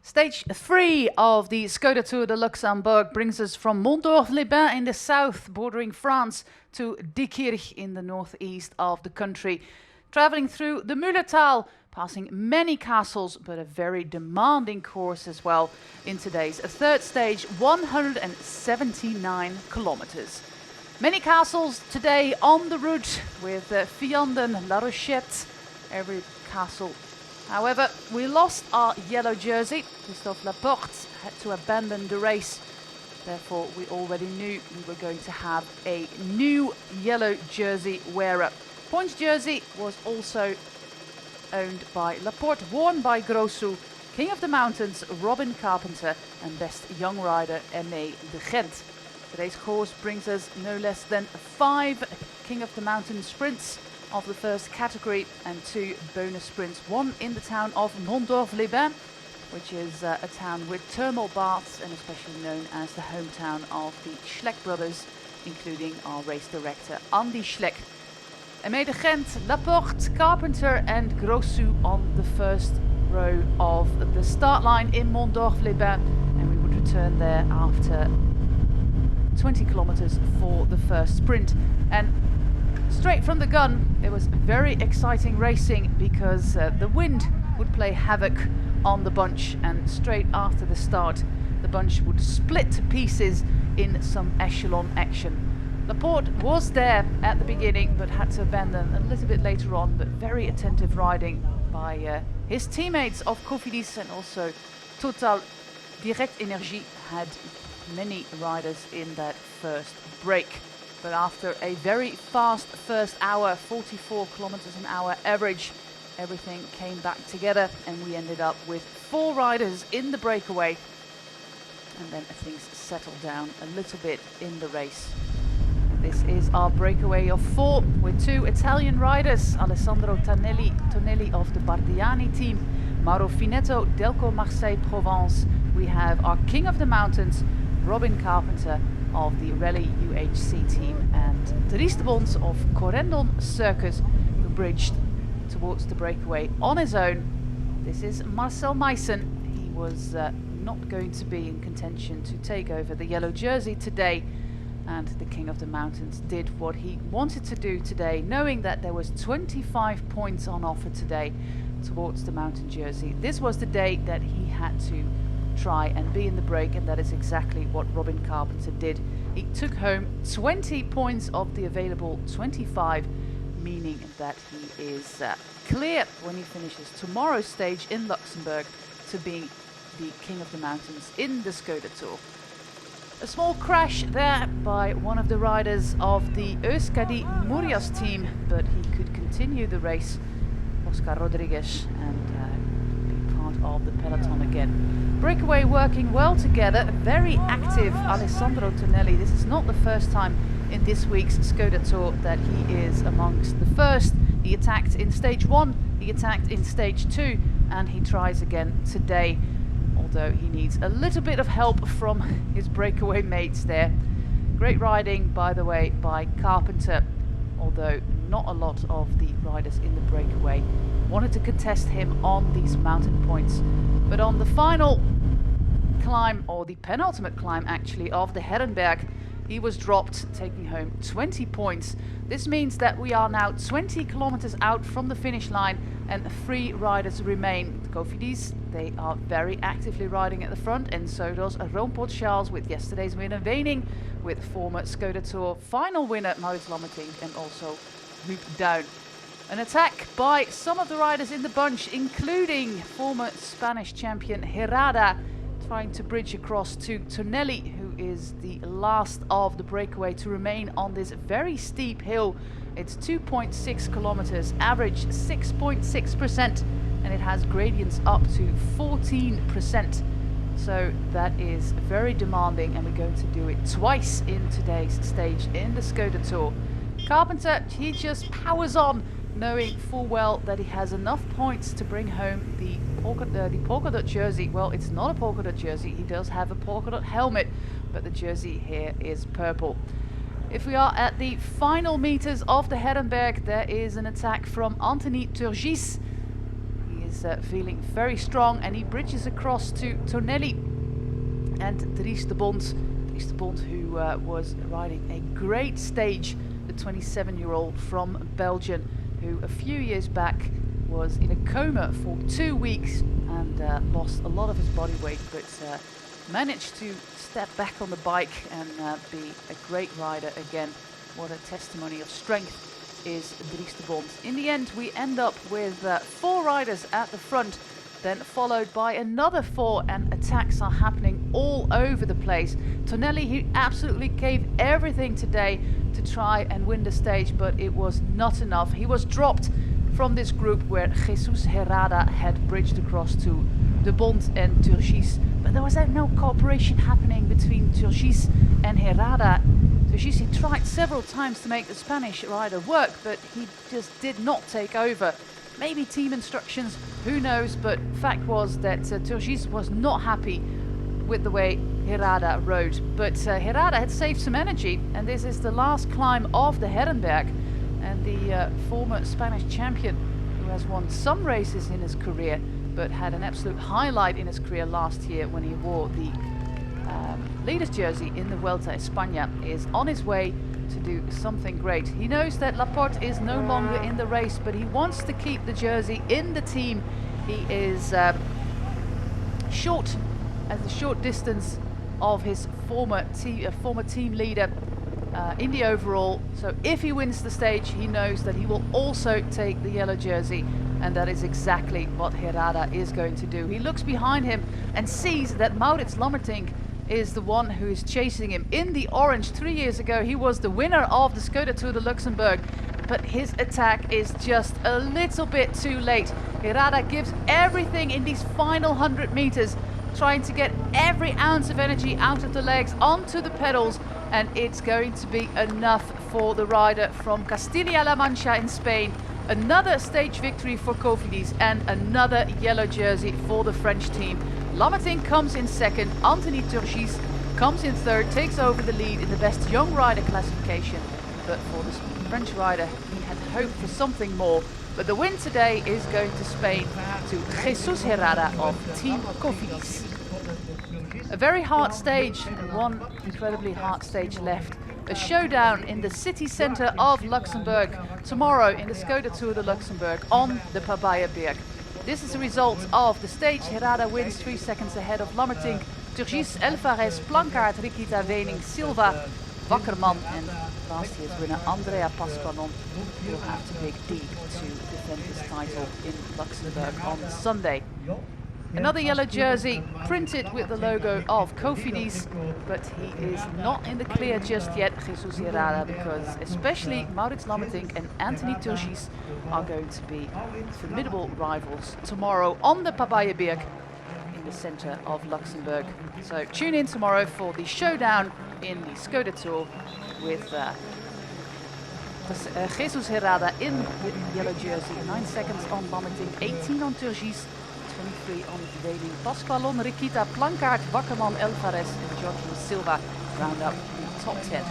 Stage 3 of the ŠKODA Tour de Luxembourg brings us from Mondorf-les-Bains in the south, bordering France, to Diekirch in the northeast of the country. Traveling through the Mullertal, passing many castles, but a very demanding course as well in today's third stage, 179 kilometers. Many castles today on the route with Vianden, La Rochette, every castle. However, we lost our yellow jersey. Christophe Laporte had to abandon the race. Therefore, we already knew we were going to have a new yellow jersey wearer. Points jersey was also owned by Laporte, worn by Grossu, King of the Mountains, Robin Carpenter, and best young rider, Aimé de Gent. Today's course brings us no less than 5 King of the Mountain sprints of the first category and 2 bonus sprints, one in the town of Mondorf-les-Bains, which is a town with thermal baths and especially known as the hometown of the Schleck brothers, including our race director Andy Schleck. Aimé de Gent, Laporte, Carpenter and Grossu on the first row of the start line in Mondorf-les-Bains, and we would return there after 20 kilometers for the first sprint. And straight from the gun, it was very exciting racing because the wind would play havoc on the bunch, and straight after the start the bunch would split to pieces in some echelon action. Laporte was there at the beginning but had to abandon a little bit later on, but very attentive riding by his teammates of Cofidis, and also Total Direct Energie had many riders in that first break. But after a very fast first hour, 44 kilometers an hour average, everything came back together and we ended up with 4 riders in the breakaway. And then things settled down a little bit in the race. And this is our breakaway of 4 with 2 Italian riders, Alessandro Tonelli of the Bardiani team, Mauro Finetto, Delco Marseille Provence. We have our King of the Mountains, Robin Carpenter of the Rally UHC team, and Dries de Bons of Corendon Circus, who bridged towards the breakaway on his own. This is Marcel Meissen. He was not going to be in contention to take over the yellow jersey today, and the King of the Mountains did what he wanted to do today, knowing that there was 25 points on offer today towards the mountain jersey. This was the day that he had to try and be in the break, and that is exactly what Robin Carpenter did. He took home 20 points of the available 25, meaning that he is clear when he finishes tomorrow's stage in Luxembourg to be the King of the Mountains in the ŠKODA Tour. A small crash there by one of the riders of the Euskadi Murias team, but he could continue the race, Oscar Rodriguez, and be part of the peloton again. Breakaway working well together, very active Alessandro Tonelli. This is not the first time in this week's ŠKODA Tour that he is amongst the first. He attacked in stage 1, he attacked in stage 2, and he tries again today, although he needs a little bit of help from his breakaway mates there. Great riding, by the way, by Carpenter, although not a lot of the riders in the breakaway wanted to contest him on these mountain points. But on the final climb, or the penultimate climb actually, of the Herrenberg, he was dropped, taking home 20 points. This means that we are now 20 kilometers out from the finish line and 3 riders remain. Cofidis, they are very actively riding at the front, and so does Roompot Charles with yesterday's winner Wening, with former ŠKODA Tour final winner Maurits Lammertink, and also Huub Duin. An attack by some of the riders in the bunch, including former Spanish champion Herrada, trying to bridge across to Tonelli, who is the last of the breakaway to remain on this very steep hill. It's 2.6 kilometers, average 6.6%, and it has gradients up to 14%. So that is very demanding, and we're going to do it twice in today's stage in the ŠKODA Tour. Carpenter, he just powers on, knowing full well that he has enough points to bring home the polka dot jersey. Well, it's not a polka dot jersey, he does have a polka dot helmet, but the jersey here is purple. If we are at the final meters of the Herrenberg, there is an attack from Anthony Turgis. He is feeling very strong, and he bridges across to Tonelli and Dries de Bond. Dries de Bond, who was riding a great stage, the 27-year-old from Belgium, who a few years back was in a coma for 2 weeks and lost a lot of his body weight, but managed to step back on the bike and be a great rider again. What a testimony of strength is Dries de Bond. In the end, we end up with 4 riders at the front, then followed by another 4, and attacks are happening all over the place. Tonelli, he absolutely gave everything today to try and win the stage, but it was not enough. He was dropped from this group where Jesus Herrada had bridged across to de Bond and Turgis, but there was no cooperation happening between Turgis and Herrada. Turgis, he tried several times to make the Spanish rider work, but he just did not take over. Maybe team instructions, who knows, but fact was that Turgis was not happy with the way Herrada rode. But Herrada had saved some energy, and this is the last climb of the Herrenberg, and the former Spanish champion, who has won some races in his career, but had an absolute highlight in his career last year when he wore the leader's jersey in the Vuelta a España, is on his way to do something great. He knows that Laporte is no longer in the race, but he wants to keep the jersey in the team. He is short at the short distance of his former team leader in the overall. So if he wins the stage, he knows that he will also take the yellow jersey, and that is exactly what Herrada is going to do. He looks behind him and sees that Maurits Lammertink is the one who is chasing him in the orange. 3 years ago, he was the winner of the ŠKODA Tour de Luxembourg, but his attack is just a little bit too late. Herrada gives everything in these final 100 meters, trying to get every ounce of energy out of the legs onto the pedals, and it's going to be enough for the rider from Castilla-La Mancha in Spain. Another stage victory for Cofidis and another yellow jersey for the French team. Lammertink comes in second, Anthony Turgis comes in third, takes over the lead in the best young rider classification. But for the French rider, he had hoped for something more. But the win today is going to Spain, to Jesus Herrada of Team Cofidis. A very hard stage, one incredibly hard stage left. A showdown in the city centre of Luxembourg tomorrow in the ŠKODA Tour de Luxembourg on the Pabayaberg. This is the result of the stage. Herrada wins 3 seconds ahead of Lammertink, Turgis, Elfares, Plankaart, Rikita, Wening, Silva, Wakkerman, and last year's winner Andrea Pasqualon will have to dig deep to defend his title in Luxembourg on Sunday. Another yellow jersey printed with the logo of Cofidis, but he is not in the clear just yet, Jesus Herrada, because especially Maurits Lammertink and Anthony Turgis are going to be formidable rivals tomorrow on the Pabayaberg in the center of Luxembourg. So tune in tomorrow for the showdown in the ŠKODA Tour with Jesus Herrada in the yellow jersey, 9 seconds on Lammertink, 18 on Turgis, 23 on Wening, Pasqualon, Rikita, Plankaart, Wakkerman, Elfares and Jorge Silva round up the top 10.